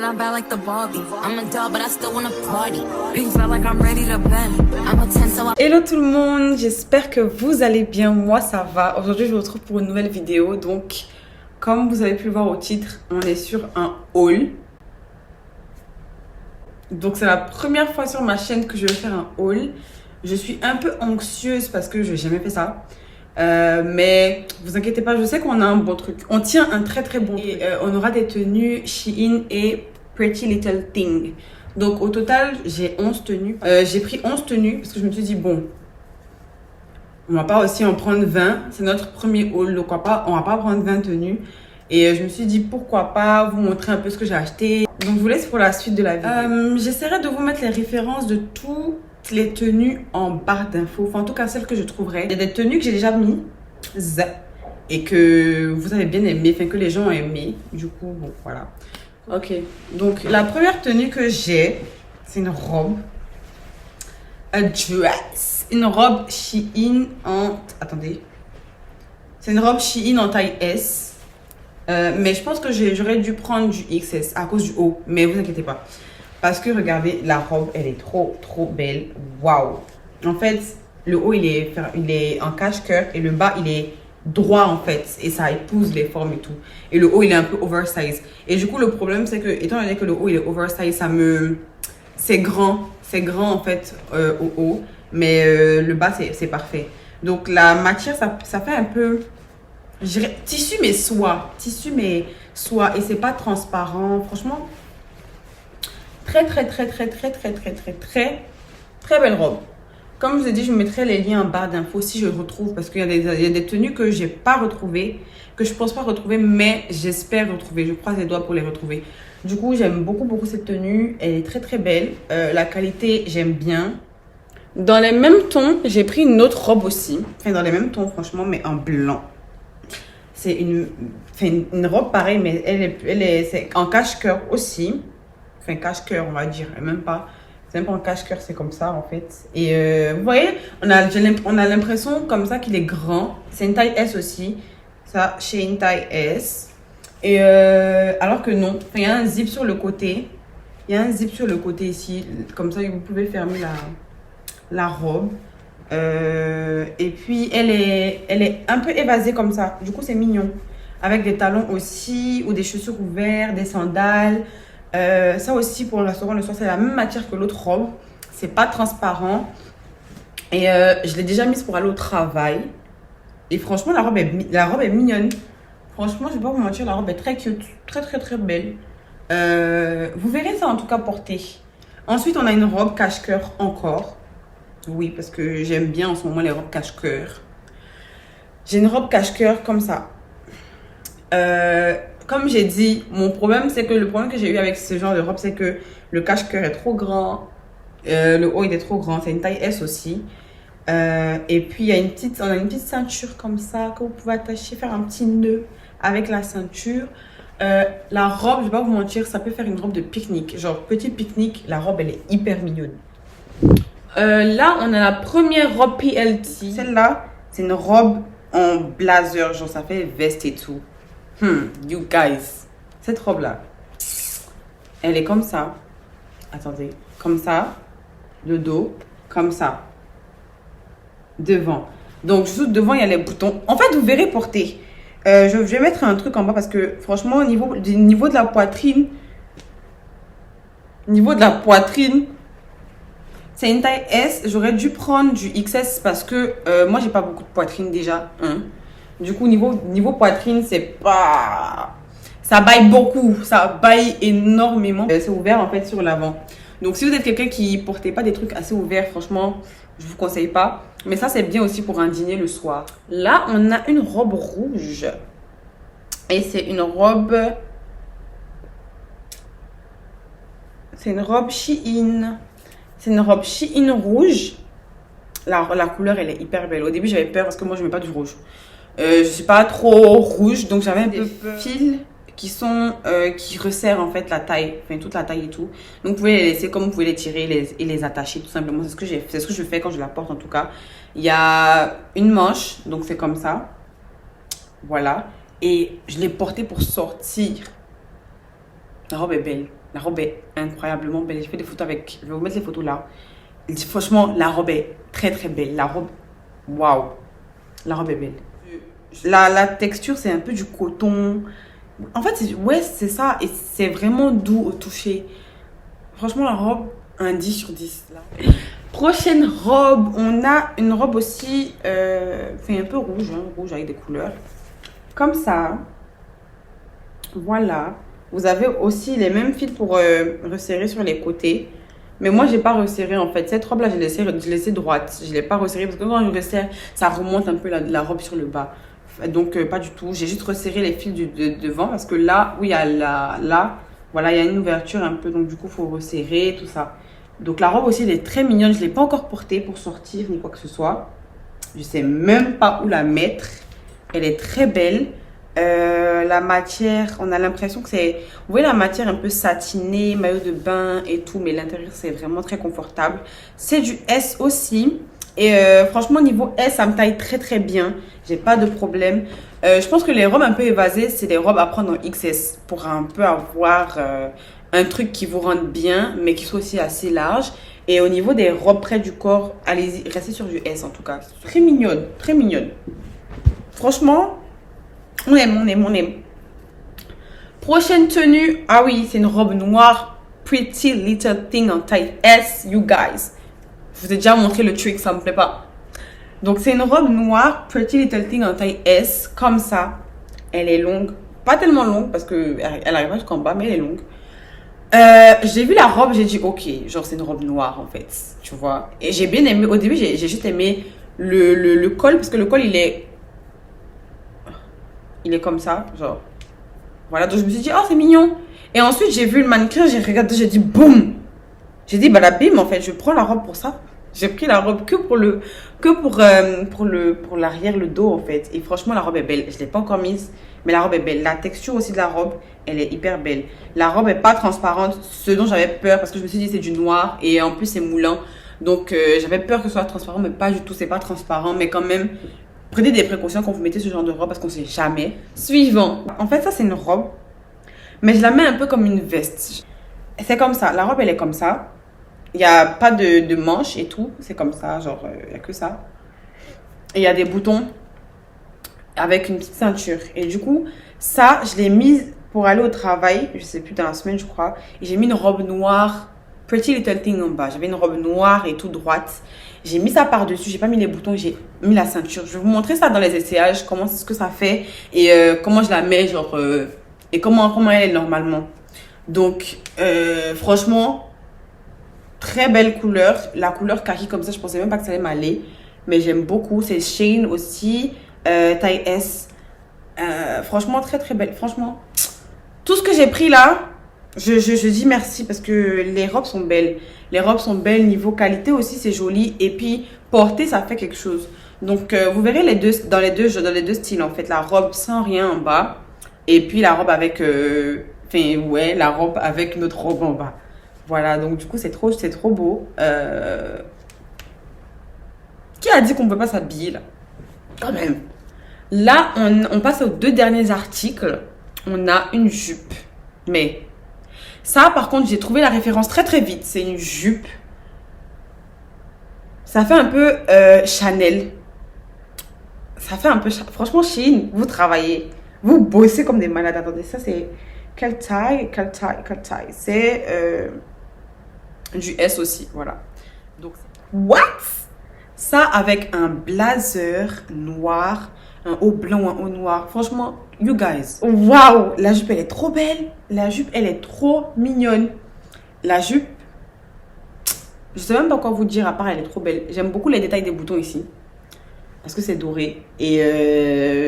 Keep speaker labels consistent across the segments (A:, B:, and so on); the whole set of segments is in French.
A: I'm bad like the Barbie. I'm a doll, but I still wanna party. Pink felt like I'm ready to bend. I'm a 10, so I...
B: Hello tout le monde, j'espère que vous allez bien, moi ça va. Aujourd'hui je vous retrouve pour une nouvelle vidéo. Donc comme vous avez pu le voir au titre, on est sur un haul. Donc c'est la première fois sur ma chaîne que je vais faire un haul. Je suis un peu anxieuse parce que je n'ai jamais fait ça. Mais vous inquiétez pas, je sais qu'on a un bon truc. On tient un très très bon truc. Et on aura des tenues Shein et Pretty Little Thing. Donc au total, j'ai 11 tenues. J'ai pris 11 tenues parce que je me suis dit, bon, on va pas aussi en prendre 20. C'est notre premier haul, donc on va pas prendre 20 tenues. Et je me suis dit, pourquoi pas vous montrer un peu ce que j'ai acheté. Donc je vous laisse pour la suite de la vidéo. J'essaierai de vous mettre les références de toutes les tenues en barre d'infos. Enfin, en tout cas, celles que je trouverai. Il y a des tenues que j'ai déjà mises et que vous avez bien aimé, enfin que les gens ont aimé. Du coup, bon, voilà. Ok, donc la première tenue que j'ai, c'est une robe. A dress. Une robe Shein en... Attendez. C'est une robe Shein en taille S. Mais je pense que j'aurais dû prendre du XS à cause du haut. Mais vous inquiétez pas. Parce que regardez, la robe, elle est trop belle. Waouh. En fait, le haut, il est en cache-cœur et le bas, il est droit en fait. Et ça épouse les formes et tout. Et le haut, il est un peu oversize. Et du coup, le problème, c'est que, étant donné que le haut, il est oversize, c'est grand. C'est grand en fait au haut. Mais le bas, c'est parfait. Donc, la matière, ça fait un peu... Je dirais tissu mais soie. Tissu mais soie. Et c'est pas transparent. Franchement... Très belle robe. Comme je vous ai dit, je vous mettrai les liens en barre d'infos si je retrouve. Parce qu'il y a des tenues que j'ai pas retrouvées. Que je pense pas retrouver. Mais j'espère retrouver. Je croise les doigts pour les retrouver. Du coup, j'aime beaucoup cette tenue. Elle est très belle. La qualité, j'aime bien. Dans les mêmes tons, j'ai pris une autre robe aussi. Enfin, dans les mêmes tons, franchement, mais en blanc. C'est une robe pareille, mais c'est en cache-cœur aussi. Enfin, cache-cœur, on va dire. Même pas. C'est même pas en cache-cœur, c'est comme ça, en fait. Et vous voyez, on a l'impression comme ça qu'il est grand. C'est une taille S aussi. Ça, chez une taille S. Et alors que non. Enfin, il y a un zip sur le côté. Il y a un zip sur le côté ici. Comme ça, vous pouvez fermer la robe. Et puis, elle est un peu évasée comme ça. Du coup, c'est mignon. Avec des talons aussi, ou des chaussures ouvertes, des sandales. Ça aussi pour le restaurant le soir, c'est la même matière que l'autre robe. C'est pas transparent. Et je l'ai déjà mise pour aller au travail. Et franchement, la robe est mignonne. Franchement, je vais pas vous mentir, la robe est très cute. Très belle. Vous verrez ça en tout cas porter. Ensuite, on a une robe cache-cœur encore. Oui, parce que j'aime bien en ce moment les robes cache-cœur. J'ai une robe cache-cœur comme ça. Comme j'ai dit, le problème que j'ai eu avec ce genre de robe, c'est que le cache-cœur est trop grand. Le haut, il est trop grand. C'est une taille S aussi. Et puis, on a une petite ceinture comme ça que vous pouvez attacher, faire un petit nœud avec la ceinture. La robe, je vais pas vous mentir, ça peut faire une robe de pique-nique. Genre, petit pique-nique, la robe, elle est hyper mignonne. Là, on a la première robe PLT. Celle-là, c'est une robe en blazer. Genre, ça fait veste et tout. You guys. Cette robe-là, elle est comme ça. Attendez. Comme ça. Le dos. Comme ça. Devant. Donc, juste devant, il y a les boutons. En fait, vous verrez porter. Je vais mettre un truc en bas parce que, franchement, au niveau de la poitrine, c'est une taille S. J'aurais dû prendre du XS parce que moi, j'ai pas beaucoup de poitrine déjà. Du coup, niveau poitrine, c'est pas... Ça baille beaucoup. Ça baille énormément. C'est ouvert en fait sur l'avant. Donc, si vous êtes quelqu'un qui portait pas des trucs assez ouverts, franchement, je vous conseille pas. Mais ça, c'est bien aussi pour un dîner le soir. Là, on a une robe rouge. Et c'est une robe... C'est une robe Shein. C'est une robe Shein rouge. La couleur, elle est hyper belle. Au début, j'avais peur parce que moi, je mets pas du rouge. Je suis pas trop rouge, donc j'avais des fils qui resserrent en fait la taille, enfin toute la taille et tout. Donc vous pouvez les laisser comme vous pouvez les tirer et les attacher tout simplement. C'est ce que je fais quand je la porte en tout cas. Il y a une manche, donc c'est comme ça. Voilà. Et je l'ai portée pour sortir. La robe est belle. La robe est incroyablement belle. J'ai fait des photos avec... Je vais vous mettre les photos là. Franchement, la robe est très très belle. La robe... Waouh. La robe est belle. La texture, c'est un peu du coton. En fait, ouais, c'est ça. Et c'est vraiment doux au toucher. Franchement, la robe, un 10 sur 10. Là. Prochaine robe. On a une robe aussi... fait un peu rouge. Hein, rouge avec des couleurs. Comme ça. Voilà. Vous avez aussi les mêmes fils pour resserrer sur les côtés. Mais moi, j'ai pas resserré en fait. Cette robe-là, je l'ai laissée droite. Je l'ai pas resserrée parce que quand je resserre, ça remonte un peu la robe sur le bas. Donc, pas du tout. J'ai juste resserré les fils devant parce que là, oui, là, voilà, il y a une ouverture un peu. Donc, du coup, il faut resserrer, tout ça. Donc, la robe aussi, elle est très mignonne. Je l'ai pas encore portée pour sortir ni quoi que ce soit. Je sais même pas où la mettre. Elle est très belle. La matière, on a l'impression que c'est... Vous voyez la matière un peu satinée, maillot de bain et tout, mais l'intérieur, c'est vraiment très confortable. C'est du S aussi. Et franchement, niveau S, ça me taille très très bien. J'ai pas de problème. Je pense que les robes un peu évasées, c'est des robes à prendre en XS pour un peu avoir un truc qui vous rende bien, mais qui soit aussi assez large. Et au niveau des robes près du corps, allez-y, restez sur du S en tout cas. Très mignonne, très mignonne. Franchement... On aime. Prochaine tenue. Ah oui, c'est une robe noire. Pretty Little Thing en taille S, you guys. Je vous ai déjà montré le trick, ça me plaît pas. Donc, c'est une robe noire. Pretty Little Thing en taille S, comme ça. Elle est longue. Pas tellement longue, parce qu'elle arrive pas jusqu'en bas, mais elle est longue. J'ai vu la robe, j'ai dit, ok, genre, c'est une robe noire, en fait. Tu vois. Et j'ai bien aimé. Au début, j'ai juste aimé le col, parce que le col, il est comme ça, genre. Voilà, donc je me suis dit, oh, c'est mignon. Et ensuite, j'ai vu le mannequin, j'ai regardé, j'ai dit, boum. J'ai dit, bah la bim, en fait, je prends la robe pour ça. J'ai pris la robe que pour l'arrière, le dos, en fait. Et franchement, la robe est belle. Je ne l'ai pas encore mise, mais la robe est belle. La texture aussi de la robe, elle est hyper belle. La robe est pas transparente, ce dont j'avais peur, parce que je me suis dit, c'est du noir. Et en plus, c'est moulant. Donc, j'avais peur que ce soit transparent, mais pas du tout. C'est pas transparent, mais quand même... Prenez des précautions quand vous mettez ce genre de robe parce qu'on ne sait jamais. Suivant. En fait, ça, c'est une robe. Mais je la mets un peu comme une veste. C'est comme ça. La robe, elle est comme ça. Il n'y a pas de manches et tout. C'est comme ça. Genre, il n'y a que ça. Et il y a des boutons avec une petite ceinture. Et du coup, ça, je l'ai mise pour aller au travail. Je ne sais plus, dans la semaine, je crois. Et j'ai mis une robe noire. Pretty Little Thing en bas. J'avais une robe noire et tout droite. J'ai mis ça par-dessus. J'ai pas mis les boutons. J'ai mis la ceinture. Je vais vous montrer ça dans les essayages. Comment ce que ça fait. Et comment je la mets. Genre, et comment elle est normalement. Donc, franchement, très belle couleur. La couleur kaki comme ça, je pensais même pas que ça allait m'aller. Mais j'aime beaucoup. C'est Shein aussi. Taille S. Franchement, très très belle. Franchement, tout ce que j'ai pris là... Je dis merci parce que les robes sont belles. Les robes sont belles, niveau qualité aussi, c'est joli. Et puis, porter, ça fait quelque chose. Donc, vous verrez dans les deux styles, en fait. La robe sans rien en bas. Et puis, la robe avec... la robe avec une autre robe en bas. Voilà, donc du coup, c'est trop beau. Qui a dit qu'on ne peut pas s'habiller, là? Quand même. Là, on passe aux deux derniers articles. On a une jupe. Mais... ça, par contre, j'ai trouvé la référence très très vite. C'est une jupe. Ça fait un peu Chanel. Ça fait un peu... Franchement, Shein, vous travaillez. Vous bossez comme des malades. Attendez, ça c'est... Quelle taille? C'est du S aussi, voilà. Donc, what? Ça avec un blazer noir, un haut blanc ou un haut noir. Franchement, you guys. Waouh! La jupe, elle est trop belle. La jupe, elle est trop mignonne. La jupe, je sais même pas quoi vous dire à part elle est trop belle. J'aime beaucoup les détails des boutons ici. Parce que c'est doré. Et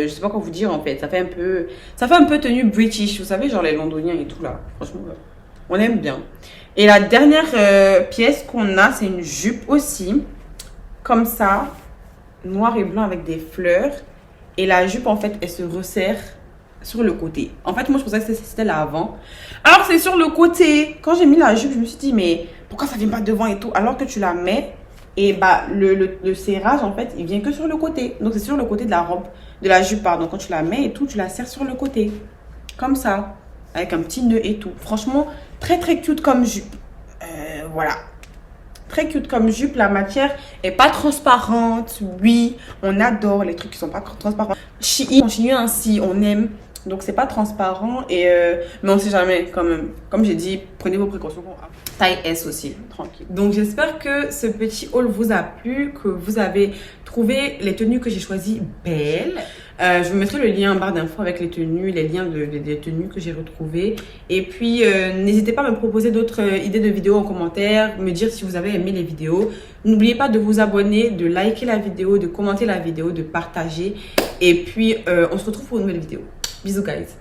B: je sais pas quoi vous dire en fait. Ça fait un peu tenue British. Vous savez, genre les londoniens et tout là. Franchement, on aime bien. Et la dernière pièce qu'on a, c'est une jupe aussi. Comme ça. Noir et blanc avec des fleurs. Et la jupe, en fait, elle se resserre sur le côté. En fait, moi, je pensais que c'était là avant. Alors, c'est sur le côté. Quand j'ai mis la jupe, je me suis dit, mais pourquoi ça vient pas devant et tout? Alors que tu la mets, et bah, le serrage, en fait, il vient que sur le côté. Donc, c'est sur le côté de la robe, de la jupe, pardon. Quand tu la mets et tout, tu la serres sur le côté. Comme ça. avec un petit nœud et tout. Franchement, très très cute comme jupe. Voilà. Très cute comme jupe. La matière est pas transparente. Oui, on adore les trucs qui sont pas transparents. Shein ainsi, on aime. Donc c'est pas transparent mais on sait jamais quand même. Comme j'ai dit, prenez vos précautions. Taille S aussi, tranquille. Donc j'espère que ce petit haul vous a plu, que vous avez trouvé les tenues que j'ai choisies belles. Je vous mettrai le lien en barre d'infos avec les tenues, les liens des tenues que j'ai retrouvées. Et puis n'hésitez pas à me proposer d'autres idées de vidéos en commentaire, me dire si vous avez aimé les vidéos. N'oubliez pas de vous abonner, de liker la vidéo, de commenter la vidéo, de partager. Et puis on se retrouve pour une nouvelle vidéo. Bisous guys.